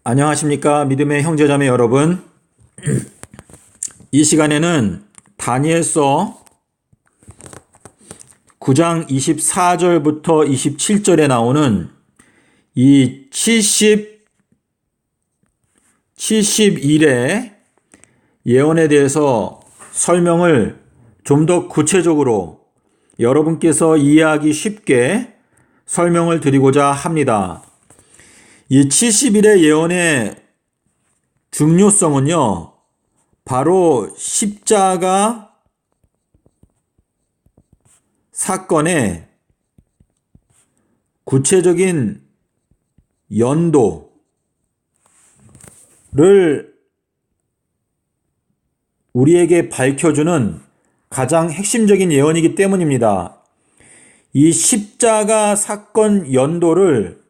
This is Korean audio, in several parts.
안녕하십니까 믿음의 형제자매 여러분. 이 시간에는 다니엘서 9장 24절부터 27절에 나오는 이 71의 예언에 대해서 설명을 좀 더 구체적으로 여러분께서 이해하기 쉽게 설명을 드리고자 합니다. 이 70일의 예언의 중요성은요, 바로 십자가 사건의 구체적인 연도를 우리에게 밝혀주는 가장 핵심적인 예언이기 때문입니다. 이 십자가 사건 연도를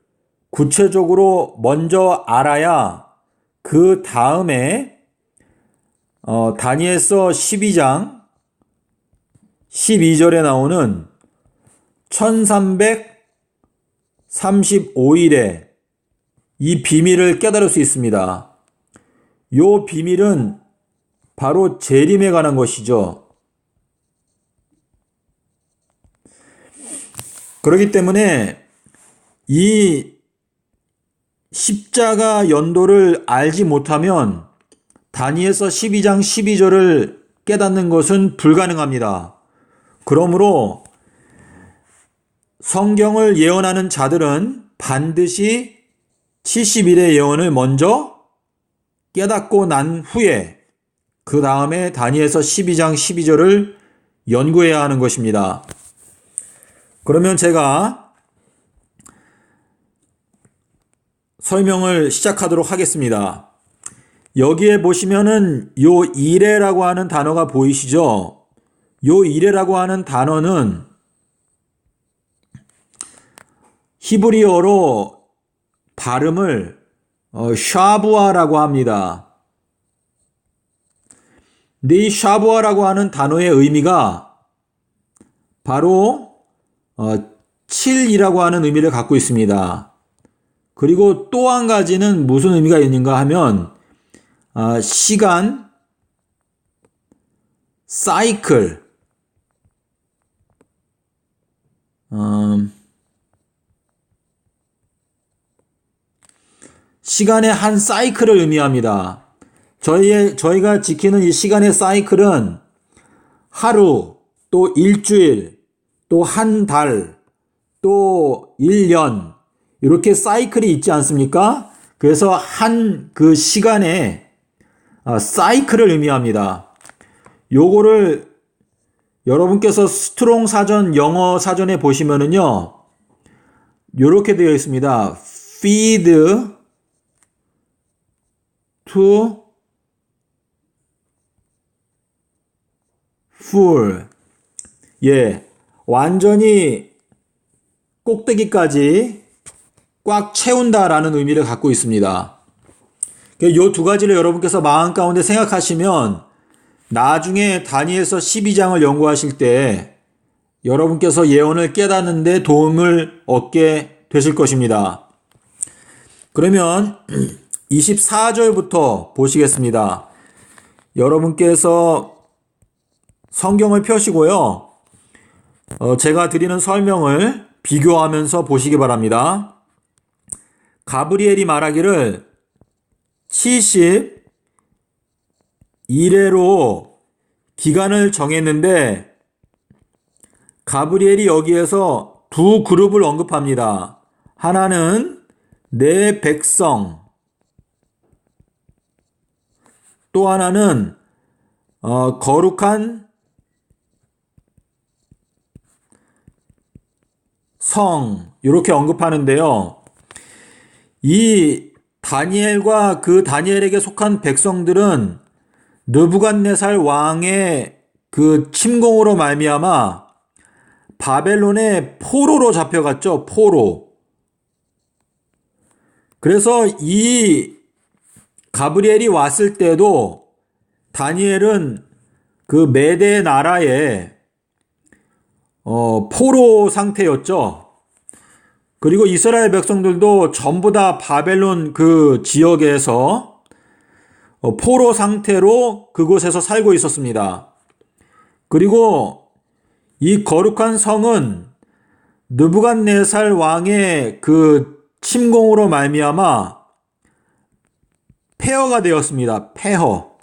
구체적으로 먼저 알아야 그 다음에 다니엘서 12장 12절에 나오는 1335일에 이 비밀을 깨달을 수 있습니다. 이 비밀은 바로 재림에 관한 것이죠. 그렇기 때문에 이 십자가 연도를 알지 못하면 다니엘서 12장 12절을 깨닫는 것은 불가능합니다. 그러므로 성경을 예언하는 자들은 반드시 70일의 예언을 먼저 깨닫고 난 후에 그 다음에 다니엘서 12장 12절을 연구해야 하는 것입니다. 그러면 제가 설명을 시작하도록 하겠습니다. 여기에 보시면은 요 이레라고 하는 단어가 보이시죠? 요 이레라고 하는 단어는 히브리어로 발음을 샤부아라고 합니다. 근데 이 샤부아라고 하는 단어의 의미가 바로 7이라고 하는 의미를 갖고 있습니다. 그리고 또 한 가지는 무슨 의미가 있는가 하면 시간, 사이클, 시간의 한 사이클을 의미합니다. 저희가 지키는 이 시간의 사이클은 하루, 또 일주일, 또 한 달, 또 1년, 이렇게 사이클이 있지 않습니까? 그래서 한 그 시간에 사이클을 의미합니다. 요거를 여러분께서 스트롱 사전, 영어 사전에 보시면은요, 요렇게 되어 있습니다. feed to full. 예, 완전히 꼭대기까지 꽉 채운다라는 의미를 갖고 있습니다. 이 두 가지를 여러분께서 마음 가운데 생각하시면 나중에 다니엘서 12장을 연구하실 때 여러분께서 예언을 깨닫는 데 도움을 얻게 되실 것입니다. 그러면 24절부터 보시겠습니다. 여러분께서 성경을 펴시고요. 제가 드리는 설명을 비교하면서 보시기 바랍니다. 가브리엘이 말하기를 71회로 기간을 정했는데 가브리엘이 여기에서 두 그룹을 언급합니다. 하나는 내 백성, 또 하나는 거룩한 성, 이렇게 언급하는데요. 이 다니엘과 그 다니엘에게 속한 백성들은 느부갓네살 왕의 그 침공으로 말미암아 바벨론의 포로로 잡혀갔죠. 포로. 그래서 이 가브리엘이 왔을 때도 다니엘은 그 메대 나라의 포로 상태였죠. 그리고 이스라엘 백성들도 전부 다 바벨론 그 지역에서 포로 상태로 그곳에서 살고 있었습니다. 그리고 이 거룩한 성은 느부갓네살 왕의 그 침공으로 말미암아 폐허가 되었습니다. 폐허.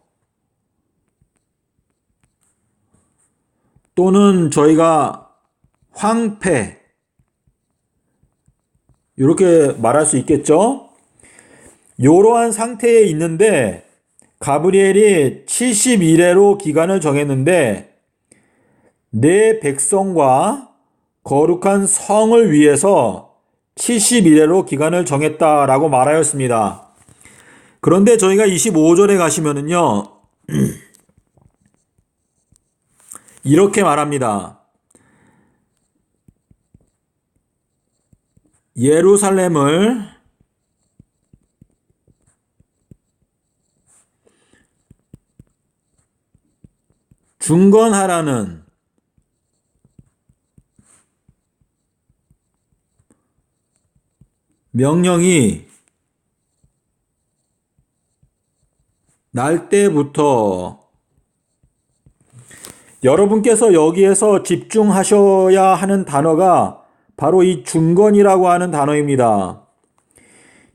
또는 저희가 황폐. 이렇게 말할 수 있겠죠? 이러한 상태에 있는데 가브리엘이 70일회로 기간을 정했는데 내 백성과 거룩한 성을 위해서 70일회로 기간을 정했다라고 말하였습니다. 그런데 저희가 25절에 가시면은요, 이렇게 말합니다. 예루살렘을 중건하라는 명령이 날 때부터 여러분께서 여기에서 집중하셔야 하는 단어가 바로 이 중건이라고 하는 단어입니다.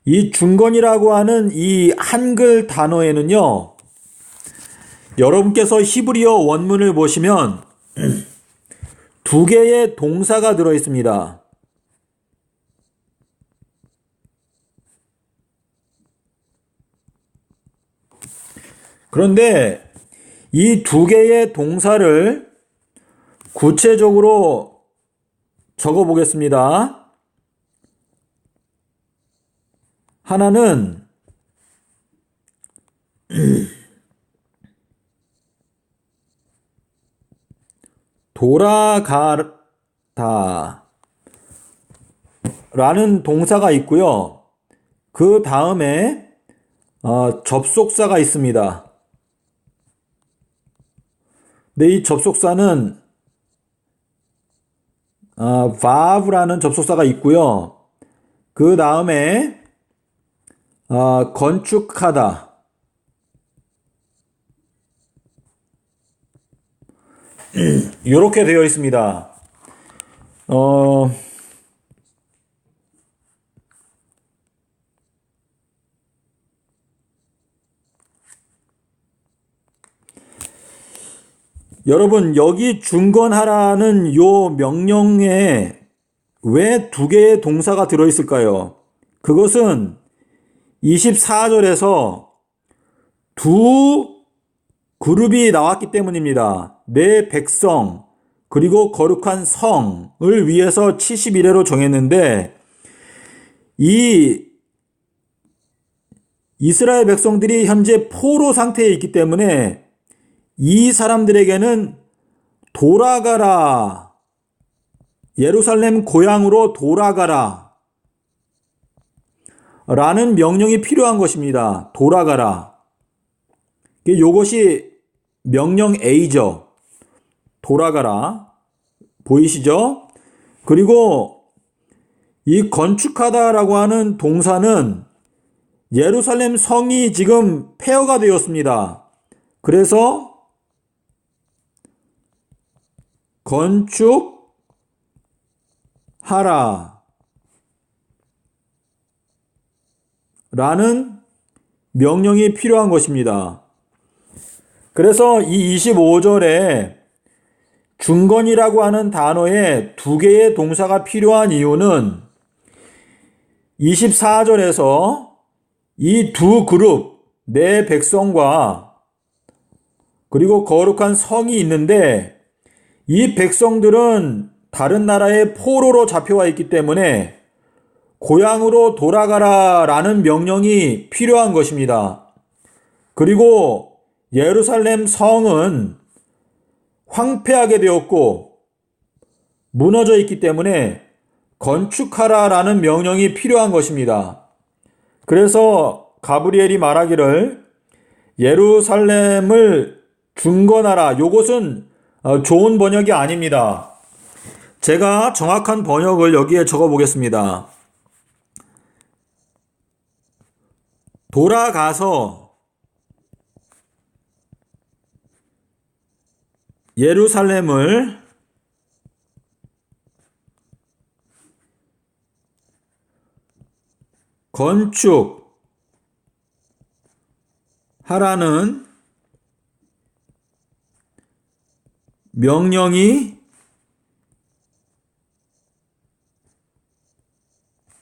이 중건이라고 하는 이 한글 단어에는요, 여러분께서 히브리어 원문을 보시면 두 개의 동사가 들어 있습니다. 그런데 이 두 개의 동사를 구체적으로 적어 보겠습니다. 하나는 돌아가다 라는 동사가 있고요. 그 다음에 접속사가 있습니다. 근데 이 접속사는 vav라는 접속사가 있고요. 그 다음에 건축하다 이렇게 되어 있습니다. 여러분, 여기 중건하라는 요 명령에 왜 두 개의 동사가 들어있을까요? 그것은 24절에서 두 그룹이 나왔기 때문입니다. 내 백성, 그리고 거룩한 성을 위해서 70일회로 정했는데, 이 이스라엘 백성들이 현재 포로 상태에 있기 때문에 이 사람들에게는 돌아가라, 예루살렘 고향으로 돌아가라 라는 명령이 필요한 것입니다. 돌아가라. 이것이 명령 A죠. 돌아가라. 보이시죠? 그리고 이 건축하다라고 하는 동사는 예루살렘 성이 지금 폐허가 되었습니다. 그래서 건축하라 라는 명령이 필요한 것입니다. 그래서 이 25절에 중건이라고 하는 단어에 두 개의 동사가 필요한 이유는 24절에서 이 두 그룹, 내 백성과 그리고 거룩한 성이 있는데 이 백성들은 다른 나라의 포로로 잡혀와 있기 때문에 고향으로 돌아가라 라는 명령이 필요한 것입니다. 그리고 예루살렘 성은 황폐하게 되었고 무너져 있기 때문에 건축하라 라는 명령이 필요한 것입니다. 그래서 가브리엘이 말하기를 예루살렘을 중건하라. 요것은 좋은 번역이 아닙니다. 제가 정확한 번역을 여기에 적어 보겠습니다. 돌아가서 예루살렘을 건축하라는 명령이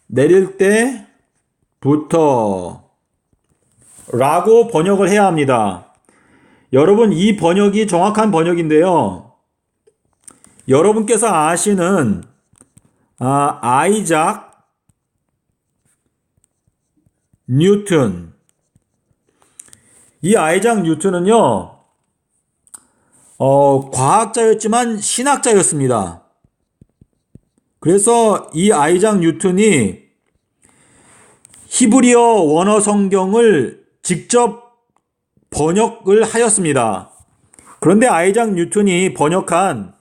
내릴 때부터 라고 번역을 해야 합니다. 여러분, 이 번역이 정확한 번역인데요. 여러분께서 아시는 아이작 뉴턴, 이 아이작 뉴턴은요, 과학자였지만 신학자였습니다. 그래서 이 아이작 뉴턴이 히브리어 원어 성경을 직접 번역을 하였습니다. 그런데 아이작 뉴턴이 번역한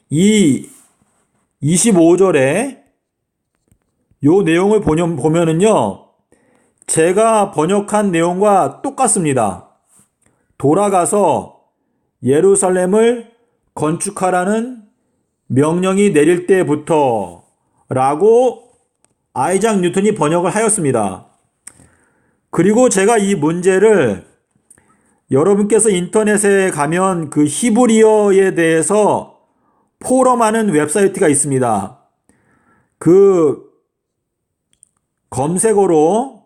이 25절에 요 내용을 보면은요, 제가 번역한 내용과 똑같습니다. 돌아가서 예루살렘을 건축하라는 명령이 내릴 때부터 라고 아이작 뉴턴이 번역을 하였습니다. 그리고 제가 이 문제를 여러분께서 인터넷에 가면 그 히브리어에 대해서 포럼하는 웹사이트가 있습니다. 그 검색어로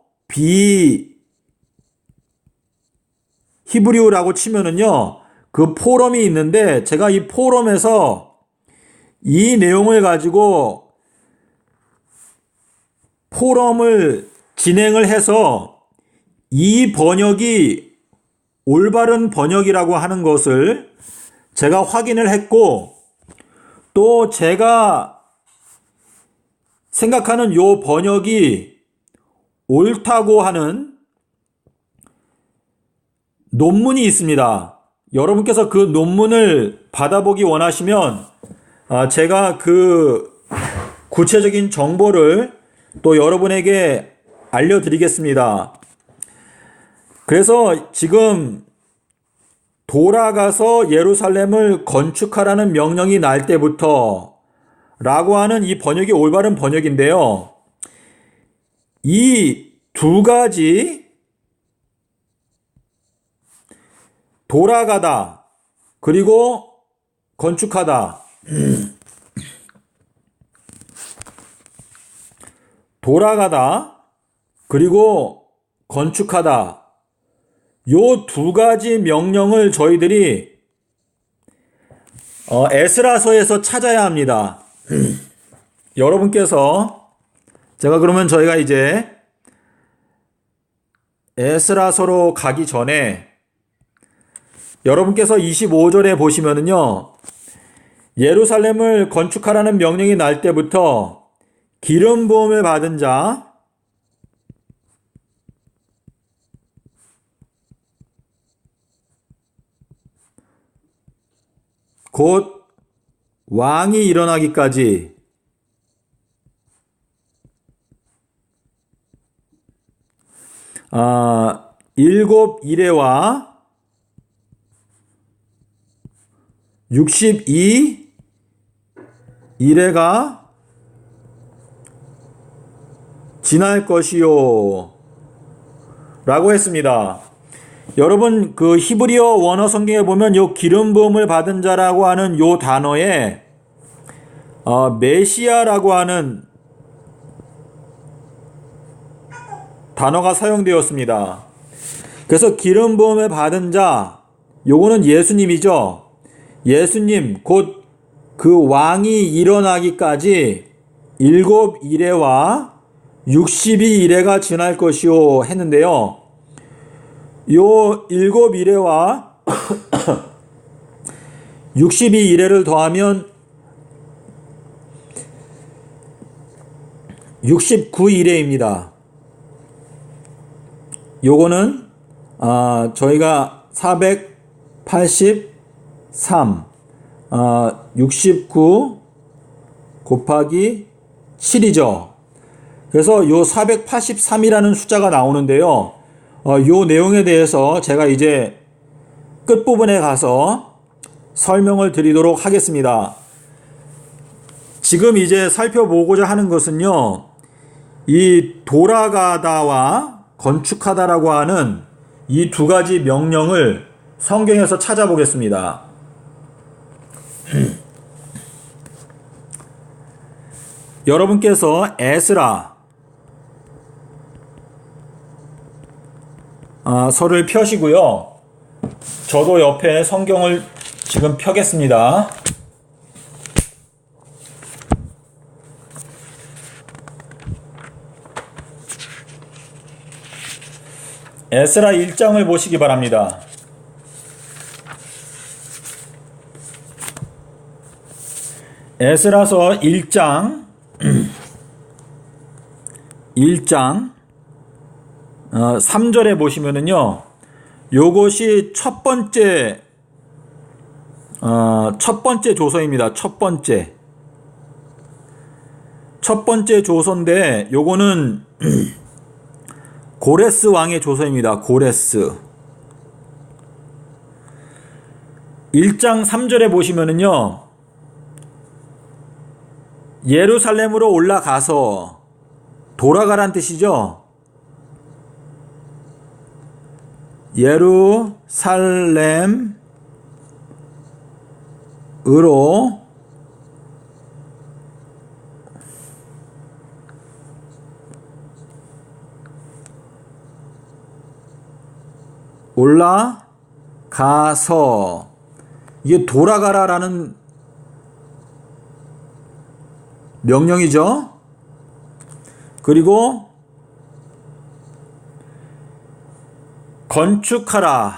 히브리어라고 치면은요, 그 포럼이 있는데 제가 이 포럼에서 이 내용을 가지고 포럼을 진행을 해서 이 번역이 올바른 번역이라고 하는 것을 제가 확인을 했고, 또 제가 생각하는 요 번역이 옳다고 하는 논문이 있습니다. 여러분께서 그 논문을 받아보기 원하시면 제가 그 구체적인 정보를 또 여러분에게 알려드리겠습니다. 그래서 지금 돌아가서 예루살렘을 건축하라는 명령이 날 때부터 라고 하는 이 번역이 올바른 번역인데요. 이 두 가지, 돌아가다 그리고 건축하다, 돌아가다 그리고 건축하다, 요 두 가지 명령을 저희들이 에스라서에서 찾아야 합니다. 여러분께서 저희가 이제 에스라서로 가기 전에 여러분께서 25절에 보시면은요, 예루살렘을 건축하라는 명령이 날 때부터 기름 부음을 받은 자, 곧 왕이 일어나기까지 일곱 이레와 62 이레가 지날 것이요 라고 했습니다. 여러분, 그 히브리어 원어 성경에 보면 요 기름 부음을 받은 자라고 하는 요 단어에 메시아라고 하는 단어가 사용되었습니다. 그래서 기름 부음을 받은 자, 요거는 예수님이죠. 예수님, 곧 그 왕이 일어나기까지 7 이레와 62 이레가 지날 것이요 했는데요. 요 7 이레와 62 이레를 더하면 69 이레입니다. 요거는 저희가 483 69 곱하기 7이죠. 그래서 요 483이라는 숫자가 나오는데요. 요 내용에 대해서 제가 이제 끝부분에 가서 설명을 드리도록 하겠습니다. 지금 이제 살펴보고자 하는 것은요, 이 돌아가다와 건축하다라고 하는 이 두 가지 명령을 성경에서 찾아보겠습니다. 여러분께서 에스라 서를 펴시고요. 저도 옆에 성경을 지금 펴겠습니다. 에스라 1장을 보시기 바랍니다. 에스라서 1장 3절에 보시면은요, 요것이 첫 번째 조서입니다. 첫 번째 조서인데, 요거는 고레스 왕의 조서입니다. 고레스. 1장 3절에 보시면은요, 예루살렘으로 올라가서 돌아가란 뜻이죠. 예루살렘으로 올라가서, 이게 돌아가라라는 명령이죠. 그리고 건축하라.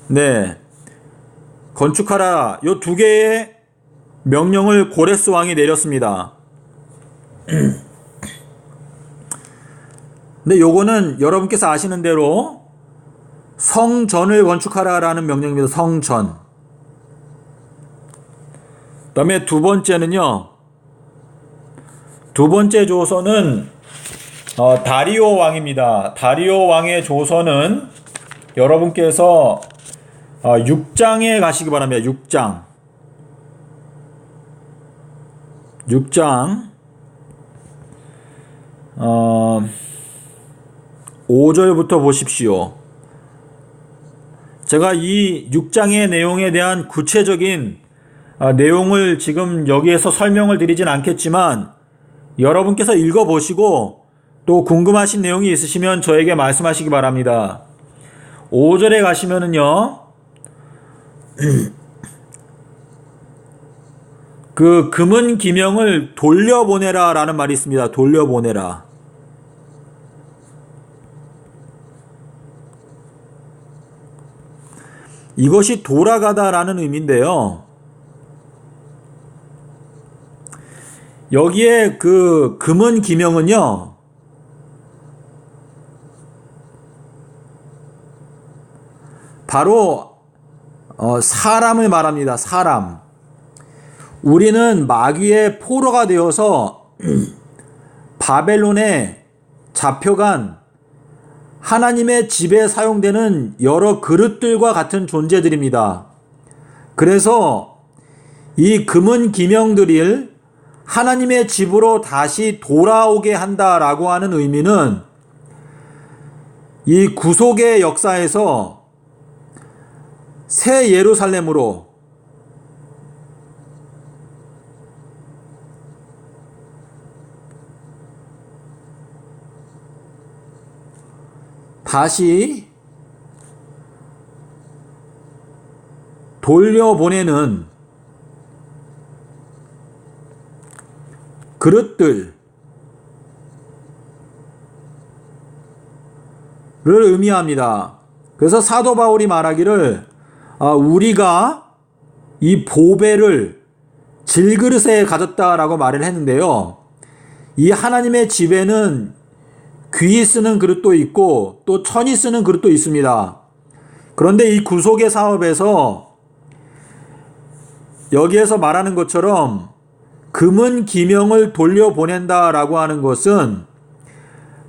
네, 건축하라. 요 두 개의 명령을 고레스 왕이 내렸습니다. 근데 요거는 여러분께서 아시는 대로 성전을 건축하라라는 명령입니다. 성전. 그 다음에 두 번째는요, 두 번째 조서는 다리오 왕입니다. 다리오 왕의 조서는 여러분께서 6장에 가시기 바랍니다. 6장 5절부터 보십시오. 제가 이 6장의 내용에 대한 구체적인 내용을 지금 여기에서 설명을 드리진 않겠지만, 여러분께서 읽어보시고 또 궁금하신 내용이 있으시면 저에게 말씀하시기 바랍니다. 5절에 가시면은요, 그 금은 기명을 돌려보내라 라는 말이 있습니다. 돌려보내라. 이것이 돌아가다라는 의미인데요. 여기에 그 금은 기명은요, 바로 사람을 말합니다. 사람. 우리는 마귀의 포로가 되어서 바벨론에 잡혀간 하나님의 집에 사용되는 여러 그릇들과 같은 존재들입니다. 그래서 이 금은 기명들을 하나님의 집으로 다시 돌아오게 한다라고 하는 의미는, 이 구속의 역사에서 새 예루살렘으로 다시 돌려보내는 그릇들을 의미합니다. 그래서 사도 바울이 말하기를 우리가 이 보배를 질그릇에 가졌다라고 말을 했는데요. 이 하나님의 집에는 귀히 쓰는 그릇도 있고 또 천이 쓰는 그릇도 있습니다. 그런데 이 구속의 사업에서 여기에서 말하는 것처럼 금은 기명을 돌려보낸다라고 하는 것은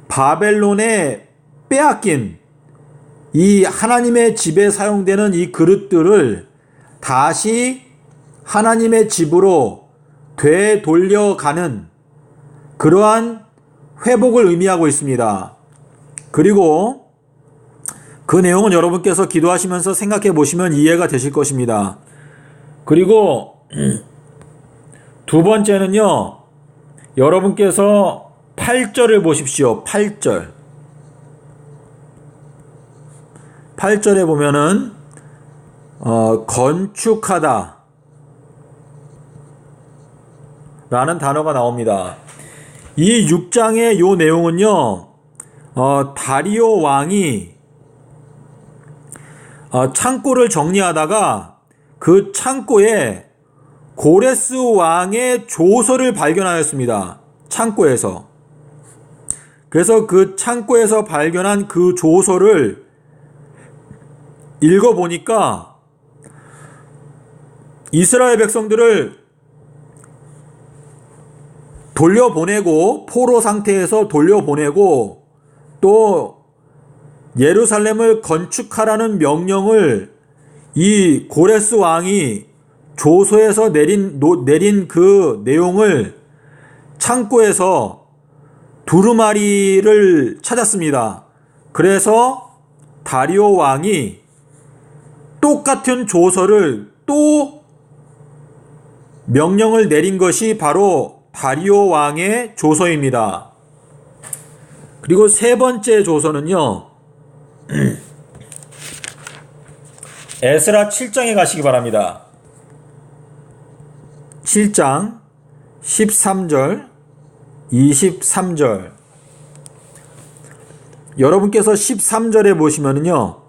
바벨론에 빼앗긴 이 하나님의 집에 사용되는 이 그릇들을 다시 하나님의 집으로 되돌려가는 그러한 회복을 의미하고 있습니다. 그리고 그 내용은 여러분께서 기도하시면서 생각해 보시면 이해가 되실 것입니다. 그리고 두 번째는요, 여러분께서 8절을 보십시오. 8절. 8절에 보면은 건축하다 라는 단어가 나옵니다. 이 6장의 요 내용은요, 다리오 왕이 창고를 정리하다가 그 창고에 고레스 왕의 조서를 발견하였습니다. 창고에서. 그래서 그 창고에서 발견한 그 조서를 읽어보니까 이스라엘 백성들을 돌려보내고, 포로 상태에서 돌려보내고, 또 예루살렘을 건축하라는 명령을 이 고레스 왕이 조서에서 내린 그 내용을 창고에서 두루마리를 찾았습니다. 그래서 다리오 왕이 똑같은 조서를 또 명령을 내린 것이 바로 다리오 왕의 조서입니다. 그리고 세 번째 조서는요, 에스라 7장에 가시기 바랍니다. 7장 13절, 23절. 여러분께서 13절에 보시면은요,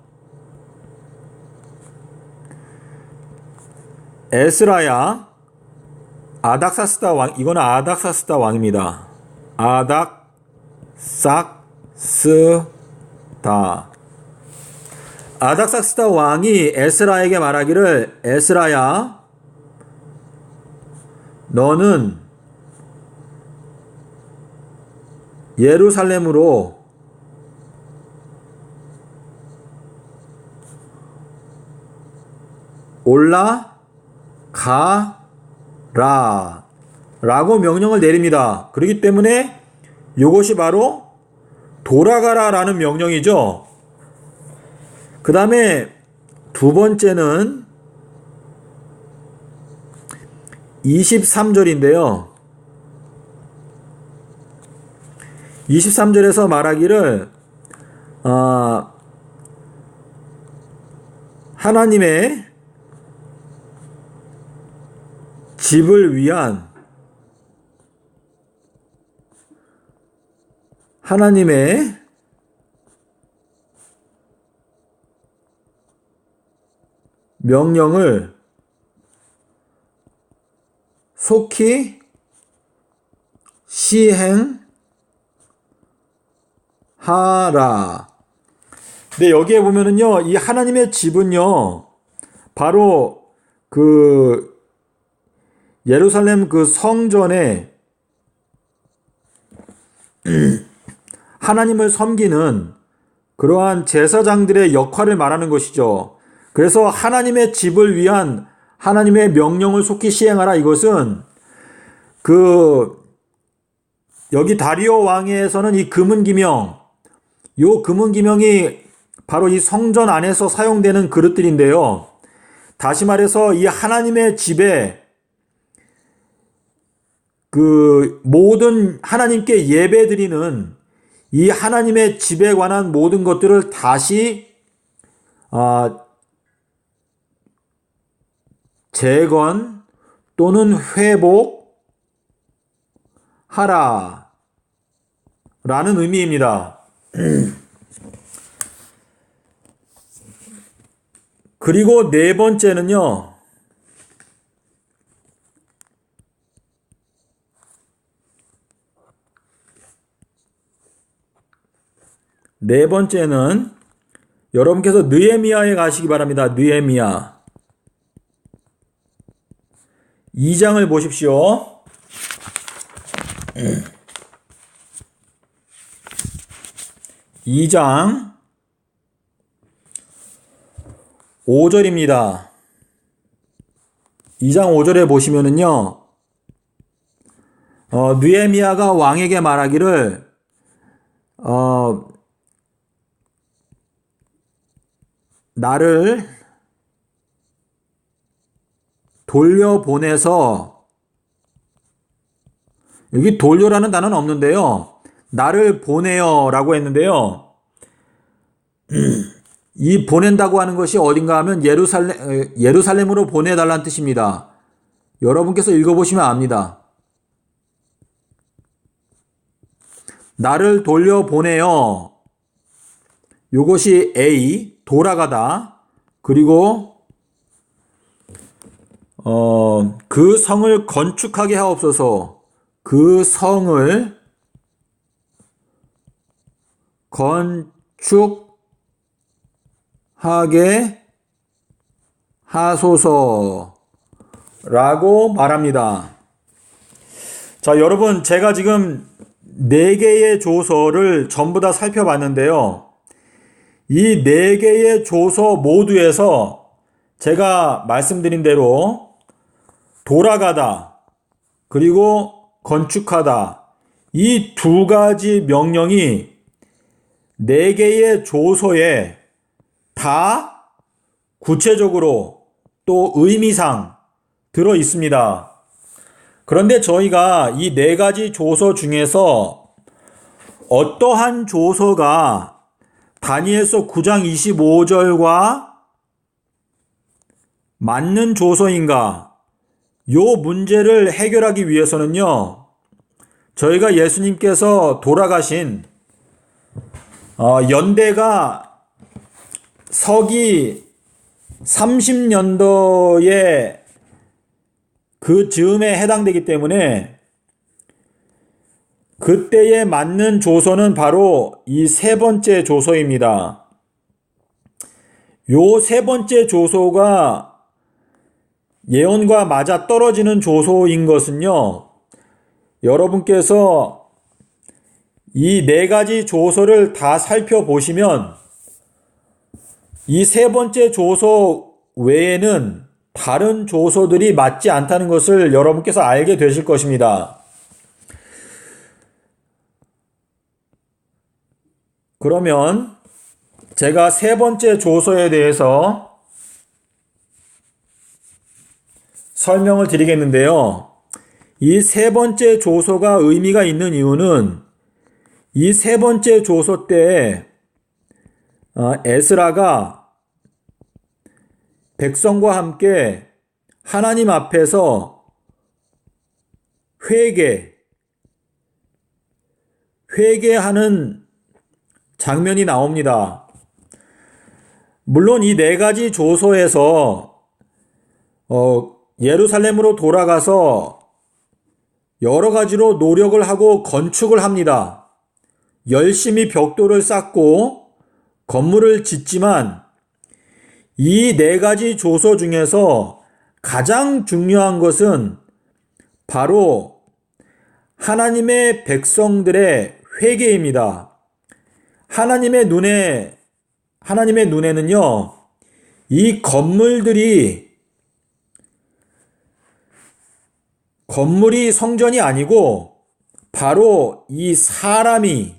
에스라야 아닥사스다 왕, 이거는 아닥사스다 왕입니다. 아닥사스다 왕이 에스라에게 말하기를, 에스라야, 너는 예루살렘으로 올라가라 라고 명령을 내립니다. 그렇기 때문에 이것이 바로 돌아가라 라는 명령이죠. 그 다음에 두 번째는 23절인데요. 23절에서 말하기를 하나님의 집을 위한 하나님의 명령을 속히 시행하라. 근데 여기에 보면은요, 이 하나님의 집은요, 바로 그 예루살렘 그 성전에 하나님을 섬기는 그러한 제사장들의 역할을 말하는 것이죠. 그래서 하나님의 집을 위한 하나님의 명령을 속히 시행하라, 이것은 여기 다리오 왕에서는 이 금은기명, 요 금은기명이 바로 이 성전 안에서 사용되는 그릇들인데요. 다시 말해서 이 하나님의 집에 모든 하나님께 예배드리는 이 하나님의 집에 관한 모든 것들을 다시 재건 또는 회복하라 라는 의미입니다. 그리고 네 번째는요, 여러분께서 느헤미야에 가시기 바랍니다. 느헤미야 2장을 보십시오. 2장 5절입니다. 2장 5절에 보시면은요, 느헤미야가 왕에게 말하기를, 나를 돌려보내서, 여기 돌려라는 단어는 없는데요, 나를 보내요 라고 했는데요, 이 보낸다고 하는 것이 어딘가 하면 예루살렘으로 보내달라는 뜻입니다. 여러분께서 읽어보시면 압니다. 나를 돌려보내요. 요것이 A, 돌아가다. 그리고 그 성을 건축하게 하옵소서. 그 성을 건축하게 하소서라고 말합니다. 자, 여러분, 제가 지금 4개의 조서를 전부 다 살펴봤는데요. 이 4개의 조서 모두에서 제가 말씀드린 대로 돌아가다, 그리고 건축하다, 이 2가지 명령이 4개의 조서에 다 구체적으로 또 의미상 들어 있습니다. 그런데 저희가 이 4가지 조서 중에서 어떠한 조서가 다니엘서 9장 25절과 맞는 조서인가? 요 문제를 해결하기 위해서는요, 저희가 예수님께서 돌아가신 연대가 서기 30년도에 그 즈음에 해당되기 때문에 그때에 맞는 조서는 바로 이 3번째 조서입니다. 요 3번째 조서가 예언과 맞아 떨어지는 조서인 것은요, 여러분께서 이 4가지 조서를 다 살펴보시면 이 3번째 조서 외에는 다른 조서들이 맞지 않다는 것을 여러분께서 알게 되실 것입니다. 그러면 제가 3번째 조서에 대해서 설명을 드리겠는데요. 이 3번째 조서가 의미가 있는 이유는 이 3번째 조서 때 에스라가 백성과 함께 하나님 앞에서 회개하는 장면이 나옵니다. 물론 이 4가지 조서에서 예루살렘으로 돌아가서 여러 가지로 노력을 하고 건축을 합니다. 열심히 벽돌을 쌓고 건물을 짓지만 이 4가지 조서 중에서 가장 중요한 것은 바로 하나님의 백성들의 회개입니다. 하나님의 눈에는요, 이 건물이 성전이 아니고 바로 이 사람이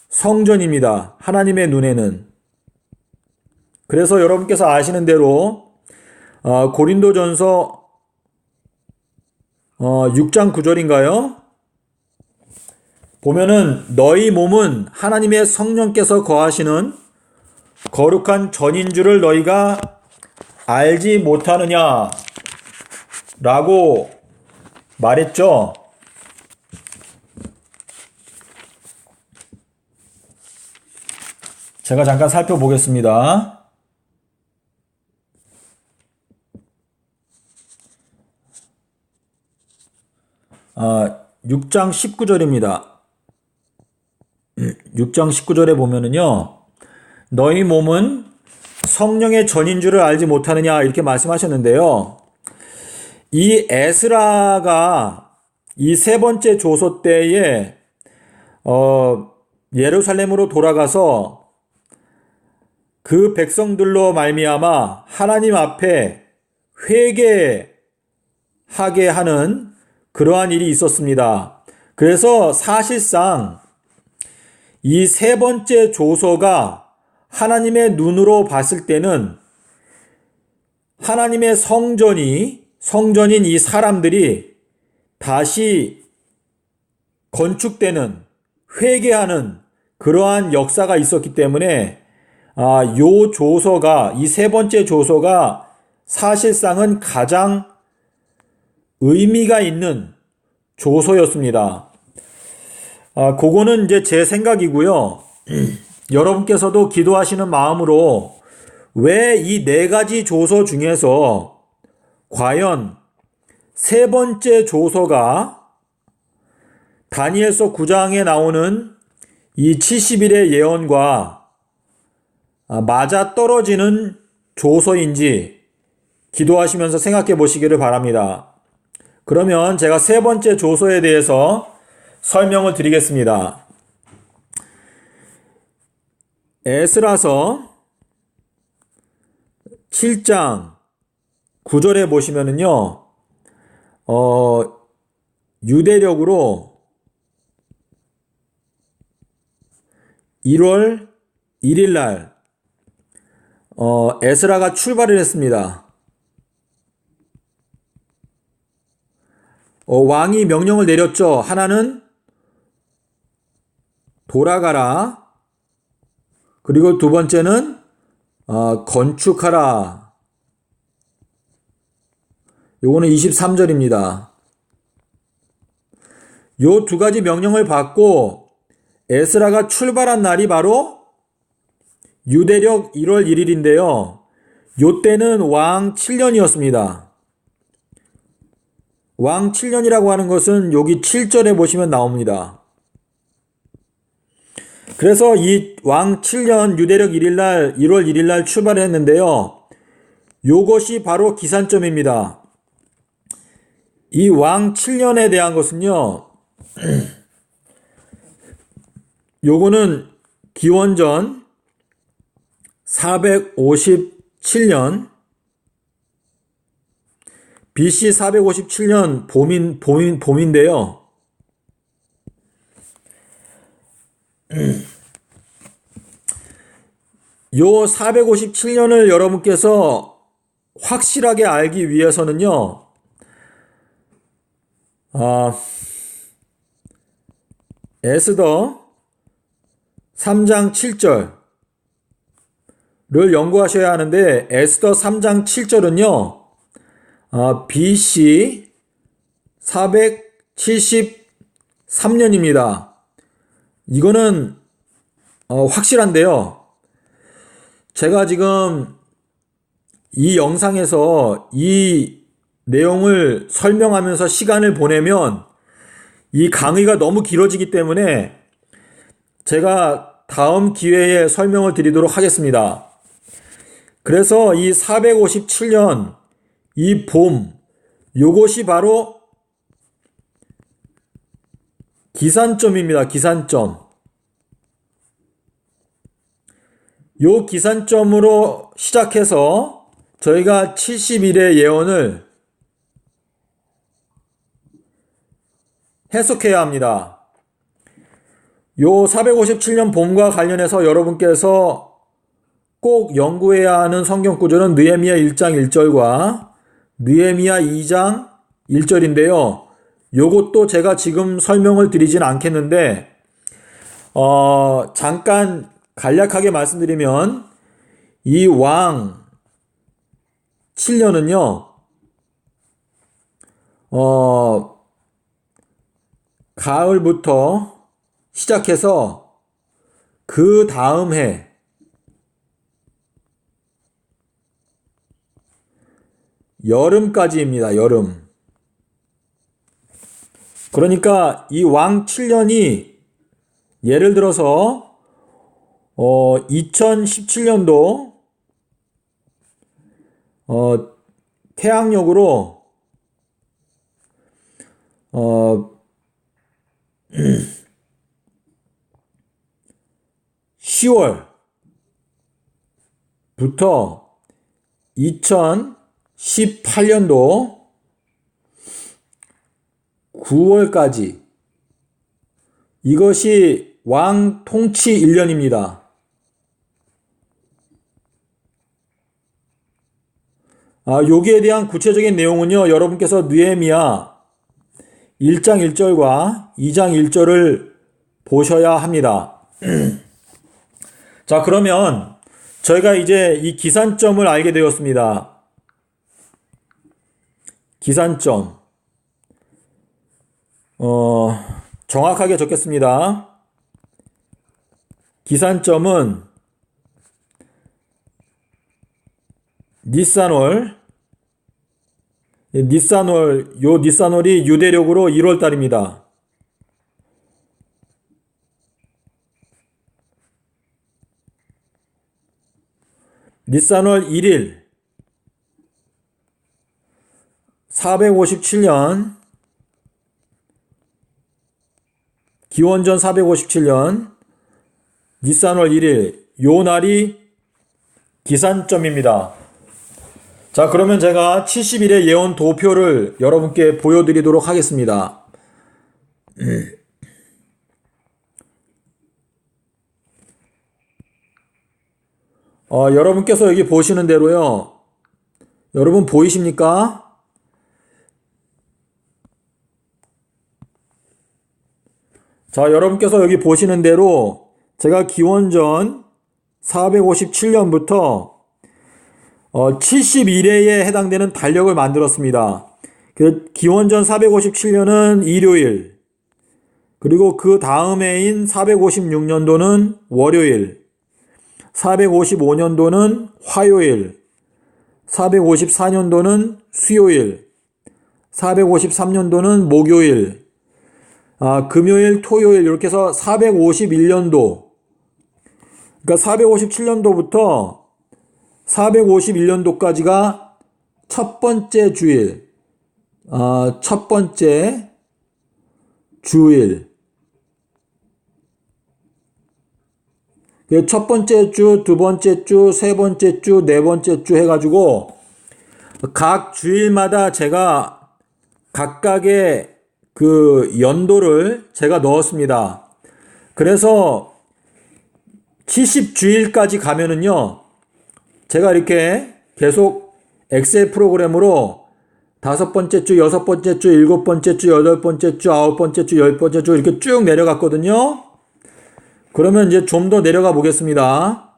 성전입니다. 하나님의 눈에는. 그래서 여러분께서 아시는 대로 고린도전서 6장 9절인가요? 보면은 너희 몸은 하나님의 성령께서 거하시는 거룩한 전인 줄을 너희가 알지 못하느냐 라고 말했죠. 제가 잠깐 살펴보겠습니다. 6장 19절입니다. 6장 19절에 보면은요. 너희 몸은 성령의 전인 줄을 알지 못하느냐 이렇게 말씀하셨는데요. 이 에스라가 이 세 번째 조소 때에 예루살렘으로 돌아가서 그 백성들로 말미암아 하나님 앞에 회개하게 하는 그러한 일이 있었습니다. 그래서 사실상 이 세 번째 조서가 하나님의 눈으로 봤을 때는 하나님의 성전인 이 사람들이 다시 건축되는, 회개하는 그러한 역사가 있었기 때문에 요 조서가, 이 세 번째 조서가 사실상은 가장 의미가 있는 조서였습니다. 그거는 이제 제 생각이고요. 여러분께서도 기도하시는 마음으로 왜 이 네 가지 조서 중에서 과연 세 번째 조서가 다니엘서 9장에 나오는 이 70일의 예언과 맞아 떨어지는 조서인지 기도하시면서 생각해 보시기를 바랍니다. 그러면 제가 세 번째 조서에 대해서 설명을 드리겠습니다. 에스라서 7장 9절에 보시면은요, 유대력으로 1월 1일 날, 에스라가 출발을 했습니다. 왕이 명령을 내렸죠. 하나는 돌아가라. 그리고 두 번째는 건축하라. 요거는 23절입니다. 요 두 가지 명령을 받고 에스라가 출발한 날이 바로 유대력 1월 1일인데요. 요 때는 왕 7년이었습니다. 왕 7년이라고 하는 것은 여기 7절에 보시면 나옵니다. 그래서 이 왕 7년 유대력 1일날 1월 1일날 출발을 했는데요. 요것이 바로 기산점입니다. 이 왕 7년에 대한 것은요. 요거는 기원전 457년 BC 457년 봄인데요. 요 457년을 여러분께서 확실하게 알기 위해서는요. 에스더 3장 7절을 연구하셔야 하는데 에스더 3장 7절은요. BC 473년입니다. 이거는 확실한데요. 제가 지금 이 영상에서 이 내용을 설명하면서 시간을 보내면 이 강의가 너무 길어지기 때문에 제가 다음 기회에 설명을 드리도록 하겠습니다. 그래서 이 457년 이 봄, 요것이 바로 기산점입니다. 기산점. 요 기산점으로 시작해서 저희가 70일의 예언을 해석해야 합니다. 요 457년 봄과 관련해서 여러분께서 꼭 연구해야 하는 성경 구절은 느헤미야 1장 1절과 느헤미야 2장 1절인데요. 요것도 제가 지금 설명을 드리진 않겠는데 잠깐 간략하게 말씀드리면 이 왕 7년은요. 가을부터 시작해서 그 다음 해 여름까지입니다. 여름. 그러니까 이 왕 7년이 예를 들어서 2017년도 태양력으로 10월부터 2018년도 9월까지 이것이 왕 통치 1년입니다. 여기에 대한 구체적인 내용은요, 여러분께서 느헤미야 1장 1절과 2장 1절을 보셔야 합니다. 자, 그러면 저희가 이제 이 기산점을 알게 되었습니다. 기산점. 정확하게 적겠습니다. 기산점은 니산월, 니산월이 유대력으로 1월달입니다. 니산월 1일 457년 기원전 457년 니산월 1일 요 날이 기산점입니다. 자, 그러면 제가 70일의 예언 도표를 여러분께 보여드리도록 하겠습니다. 여러분께서 여기 보시는 대로요. 여러분 보이십니까? 자, 여러분께서 여기 보시는 대로 제가 기원전 457년부터 71회에 해당되는 달력을 만들었습니다. 기원전 457년은 일요일, 그리고 그 다음 해인 456년도는 월요일, 455년도는 화요일, 454년도는 수요일, 453년도는 목요일, 금요일, 토요일 이렇게 해서 451년도, 그러니까 457년도부터 451년도까지가 첫 번째 주일, 첫 번째 주일. 첫 번째 주, 두 번째 주, 세 번째 주, 네 번째 주 해가지고 각 주일마다 제가 각각의 그 연도를 제가 넣었습니다. 그래서 70주일까지 가면은요, 제가 이렇게 계속 엑셀 프로그램으로 다섯 번째 주, 여섯 번째 주, 일곱 번째 주, 여덟 번째 주, 아홉 번째 주, 열 번째 주 이렇게 쭉 내려갔거든요. 그러면 이제 좀 더 내려가 보겠습니다.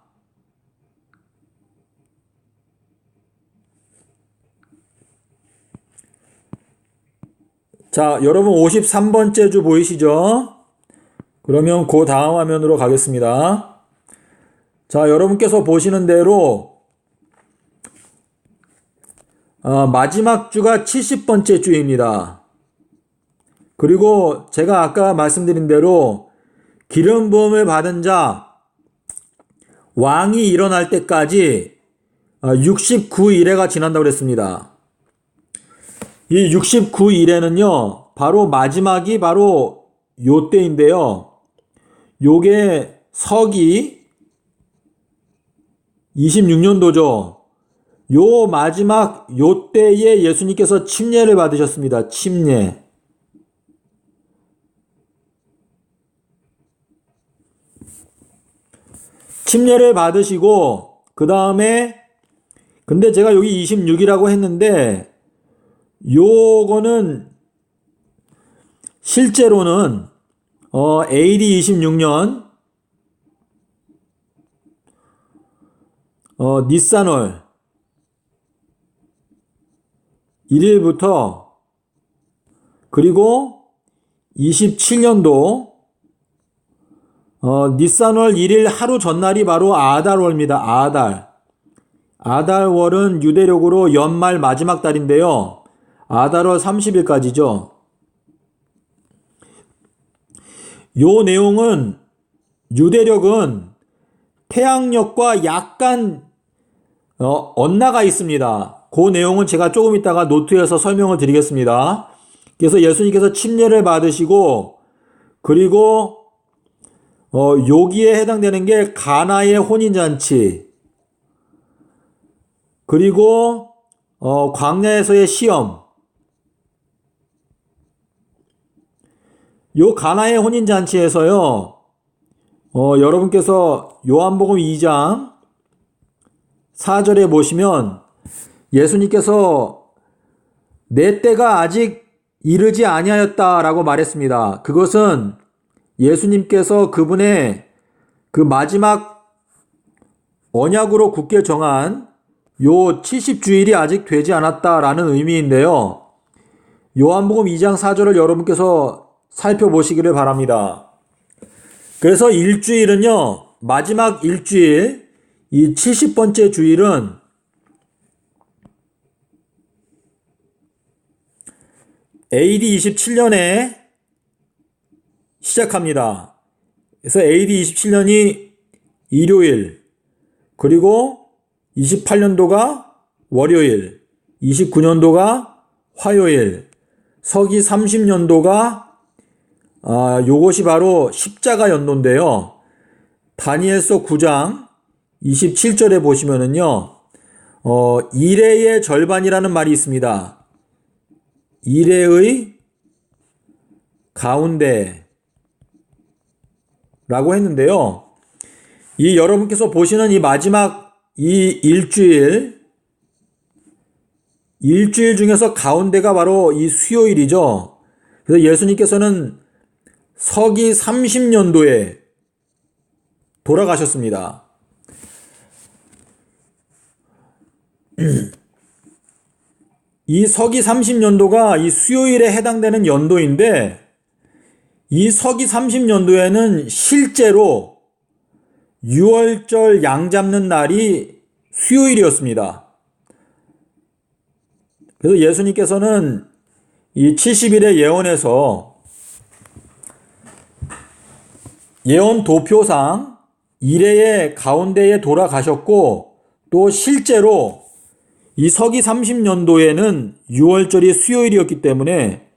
자, 여러분 53번째 주 보이시죠? 그러면 그 다음 화면으로 가겠습니다. 자, 여러분께서 보시는 대로 마지막 주가 70번째 주입니다. 그리고 제가 아까 말씀드린 대로 기름 부음을 받은 자, 왕이 일어날 때까지 69일회가 지난다고 그랬습니다. 이 69일회는요, 바로 마지막이 바로 요 때인데요. 요게 서기 26년도죠. 요 마지막 요 때에 예수님께서 침례를 받으셨습니다. 침례. 침례를 받으시고 그 다음에 근데 제가 여기 26이라고 했는데 요거는 실제로는 AD 26년 니산월 1일부터 그리고 27년도 니산월 1일 하루 전날이 바로 아달월입니다. 아달월은 유대력으로 연말 마지막 달인데요. 아달월 30일까지죠. 요 내용은 유대력은 태양력과 약간 엇나가 있습니다. 그 내용은 제가 조금 이따가 노트에서 설명을 드리겠습니다. 그래서 예수님께서 침례를 받으시고 그리고 여기에 해당되는 게 가나의 혼인잔치 그리고 광야에서의 시험. 요 가나의 혼인잔치에서요, 여러분께서 요한복음 2장 4절에 보시면 예수님께서 내 때가 아직 이르지 아니하였다라고 말했습니다. 그것은 예수님께서 그분의 그 마지막 언약으로 굳게 정한 요 70주일이 아직 되지 않았다라는 의미인데요. 요한복음 2장 4절을 여러분께서 살펴보시기를 바랍니다. 그래서 일주일은요, 마지막 일주일, 이 70번째 주일은 AD 27년에 시작합니다. 그래서 AD 27년이 일요일, 그리고 28년도가 월요일, 29년도가 화요일, 서기 30년도가 요것이 바로 십자가 연도인데요. 다니엘서 9장 27절에 보시면은요, 일해의 절반이라는 말이 있습니다. 일해의 가운데 라고 했는데요. 이 여러분께서 보시는 이 마지막 이 일주일 중에서 가운데가 바로 이 수요일이죠. 그래서 예수님께서는 서기 30년도에 돌아가셨습니다. 이 서기 30년도가 이 수요일에 해당되는 연도인데, 이 서기 30년도에는 실제로 6월절 양 잡는 날이 수요일이었습니다. 그래서 예수님께서는 이 70일의 예언에서 예언 도표상 일해의 가운데에 돌아가셨고, 또 실제로 이 서기 30년도에는 6월절이 수요일이었기 때문에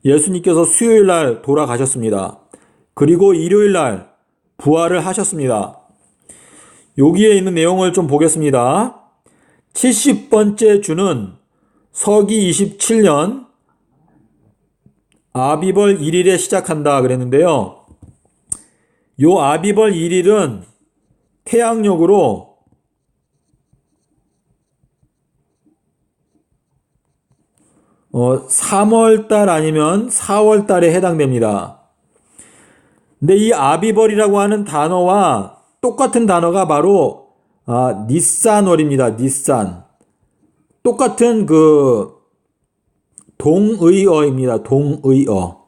예수님께서 수요일 날 돌아가셨습니다. 그리고 일요일 날 부활을 하셨습니다. 여기에 있는 내용을 좀 보겠습니다. 70번째 주는 서기 27년 아비벌 1일에 시작한다 그랬는데요. 요 아비벌 1일은 태양력으로 3월달 아니면 4월달에 해당됩니다. 근데 이 아비벌이라고 하는 단어와 똑같은 단어가 바로 니산월입니다. 니산. 똑같은 그 동의어입니다. 동의어.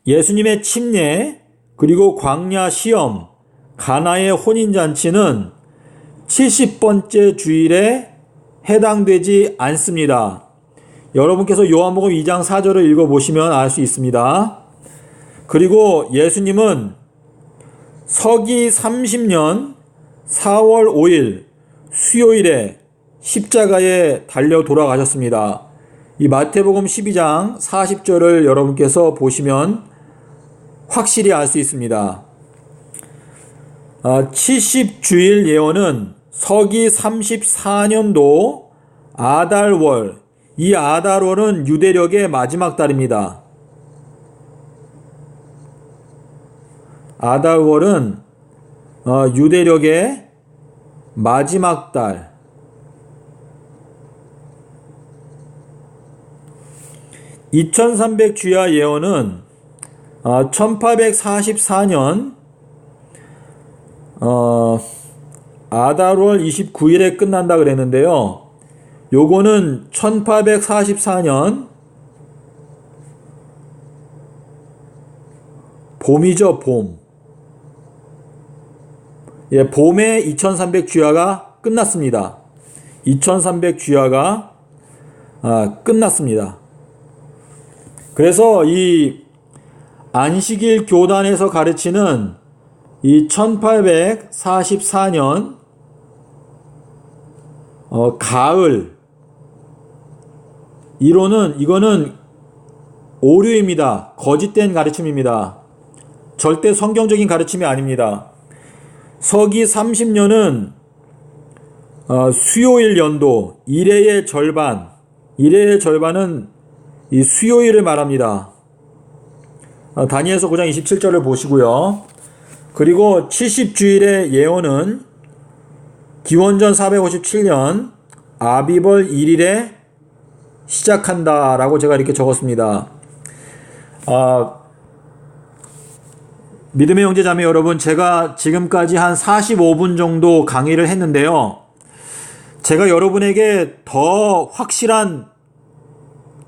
예수님의 침례, 그리고 광야 시험, 가나의 혼인잔치는 70번째 주일에 해당되지 않습니다. 여러분께서 요한복음 2장 4절을 읽어보시면 알 수 있습니다. 그리고 예수님은 서기 30년 4월 5일 수요일에 십자가에 달려 돌아가셨습니다. 이 마태복음 12장 40절을 여러분께서 보시면 확실히 알 수 있습니다. 70주일 예언은 서기 34년도 아달월, 이 아달월은 유대력의 마지막 달입니다. 아달월은 유대력의 마지막 달. (2300주야) 예언은 1844년 아달월 29일에 끝난다 그랬는데요. 요거는 1844년 봄이죠, 봄. 예, 봄에 2300주야가 끝났습니다. 2300주야가 끝났습니다. 그래서 이 안식일 교단에서 가르치는 이 1844년 가을 이거는 오류입니다. 거짓된 가르침입니다. 절대 성경적인 가르침이 아닙니다. 서기 30년은 수요일 연도, 일회의 절반은 이 수요일을 말합니다. 다니엘서 9장 27절을 보시고요. 그리고 70주일의 예언은 기원전 457년 아비벌 1일에 시작한다 라고 제가 이렇게 적었습니다. 믿음의 형제 자매 여러분, 제가 지금까지 한 45분 정도 강의를 했는데요. 제가 여러분에게 더 확실한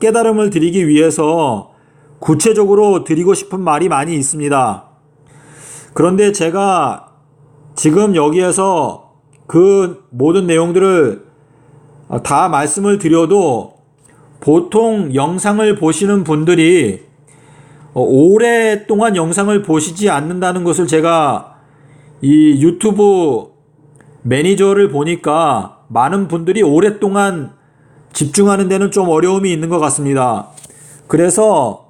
깨달음을 드리기 위해서 구체적으로 드리고 싶은 말이 많이 있습니다. 그런데 제가 지금 여기에서 그 모든 내용들을 다 말씀을 드려도 보통 영상을 보시는 분들이 오랫동안 영상을 보시지 않는다는 것을 제가 이 유튜브 매니저를 보니까 많은 분들이 오랫동안 집중하는 데는 좀 어려움이 있는 것 같습니다. 그래서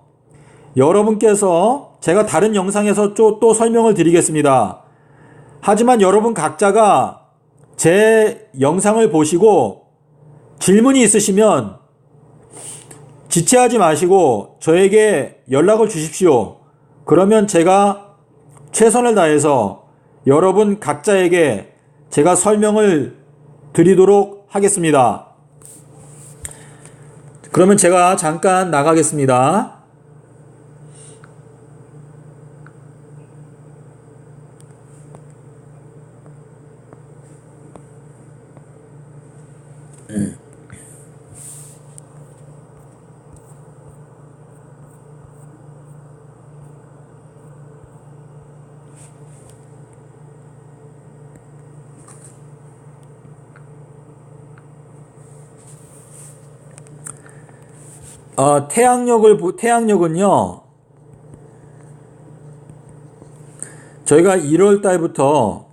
여러분께서 제가 다른 영상에서 또 설명을 드리겠습니다. 하지만 여러분 각자가 제 영상을 보시고 질문이 있으시면 지체하지 마시고 저에게 연락을 주십시오. 그러면 제가 최선을 다해서 여러분 각자에게 제가 설명을 드리도록 하겠습니다. 그러면 제가 잠깐 나가겠습니다. 태양력은요, 저희가 1월 달부터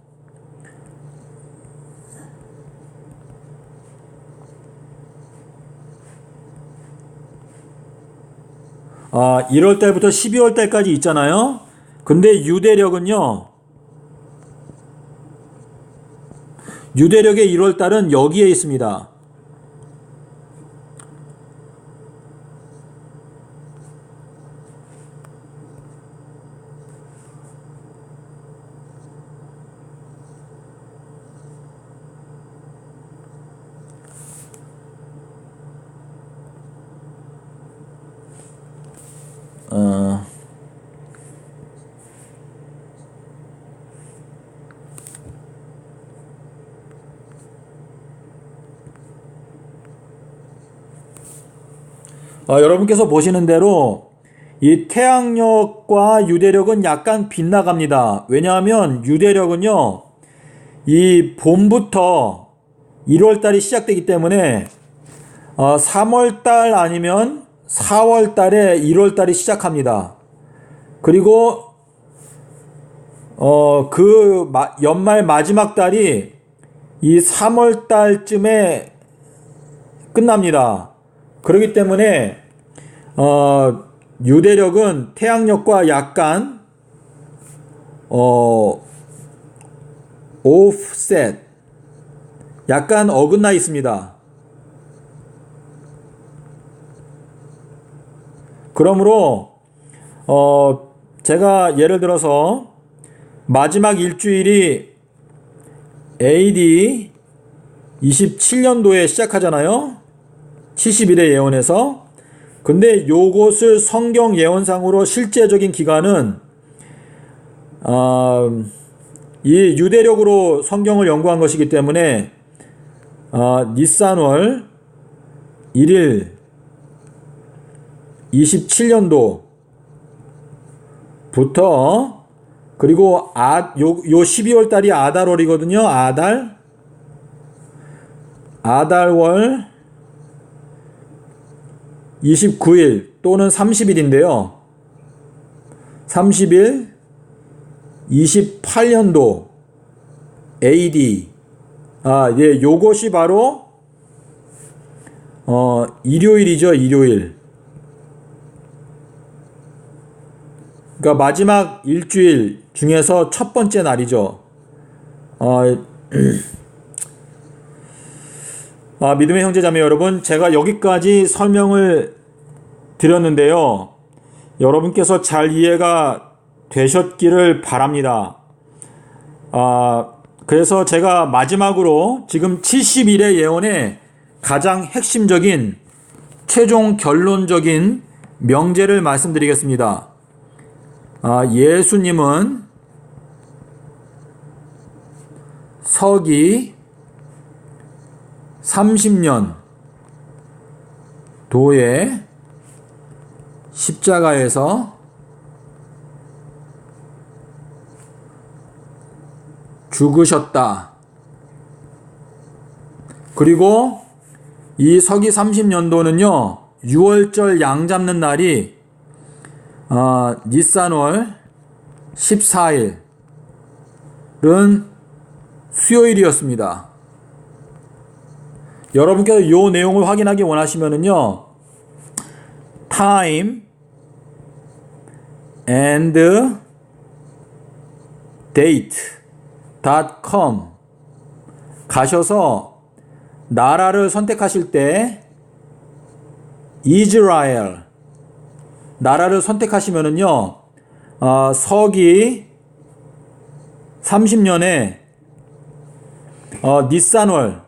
12월 달까지 있잖아요. 근데 유대력의 1월 달은 여기에 있습니다. 여러분께서 보시는 대로 이 태양력과 유대력은 약간 빗나갑니다. 왜냐하면 유대력은요, 이 봄부터 1월달이 시작되기 때문에 3월달 아니면 4월달에 1월달이 시작합니다. 그리고 연말 마지막 달이 이 3월달쯤에 끝납니다. 그렇기 때문에 유대력은 태양력과 약간 오프셋, 약간 어긋나 있습니다. 그러므로 제가 예를 들어서 마지막 일주일이 AD 27년도에 시작하잖아요. 70일의 예언에서. 근데 요것을 성경 예언상으로 실제적인 기간은 이 유대력으로 성경을 연구한 것이기 때문에 니산월 1일 27년도부터 그리고 요 12월 달이 아달월이거든요. 아달월 29일 또는 30일인데요. 30일 28년도 AD. 예, 요것이 바로 일요일이죠, 일요일. 그러니까 마지막 일주일 중에서 첫 번째 날이죠. 믿음의 형제자매 여러분, 제가 여기까지 설명을 드렸는데요. 여러분께서 잘 이해가 되셨기를 바랍니다. 그래서 제가 마지막으로 지금 70일의 예언의 가장 핵심적인 최종 결론적인 명제를 말씀드리겠습니다. 예수님은 서기 30년 도에 십자가에서 죽으셨다. 그리고 이 서기 30년도는요, 6월절 양 잡는 날이 니산월 14일은 수요일이었습니다. 여러분께서 이 내용을 확인하기 원하시면은요, time and date.com 가셔서 나라를 선택하실 때 이스라엘 나라를 선택하시면은요, 서기 30년에 니산월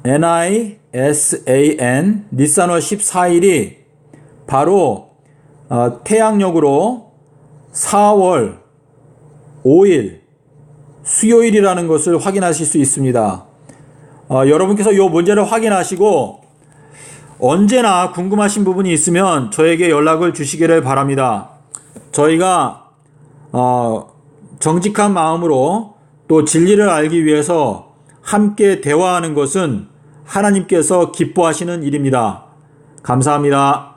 NISAN 니산월 14일이 바로 태양력으로 4월 5일 수요일이라는 것을 확인하실 수 있습니다. 여러분께서 이 문제를 확인하시고 언제나 궁금하신 부분이 있으면 저에게 연락을 주시기를 바랍니다. 저희가 정직한 마음으로 또 진리를 알기 위해서 함께 대화하는 것은 하나님께서 기뻐하시는 일입니다. 감사합니다.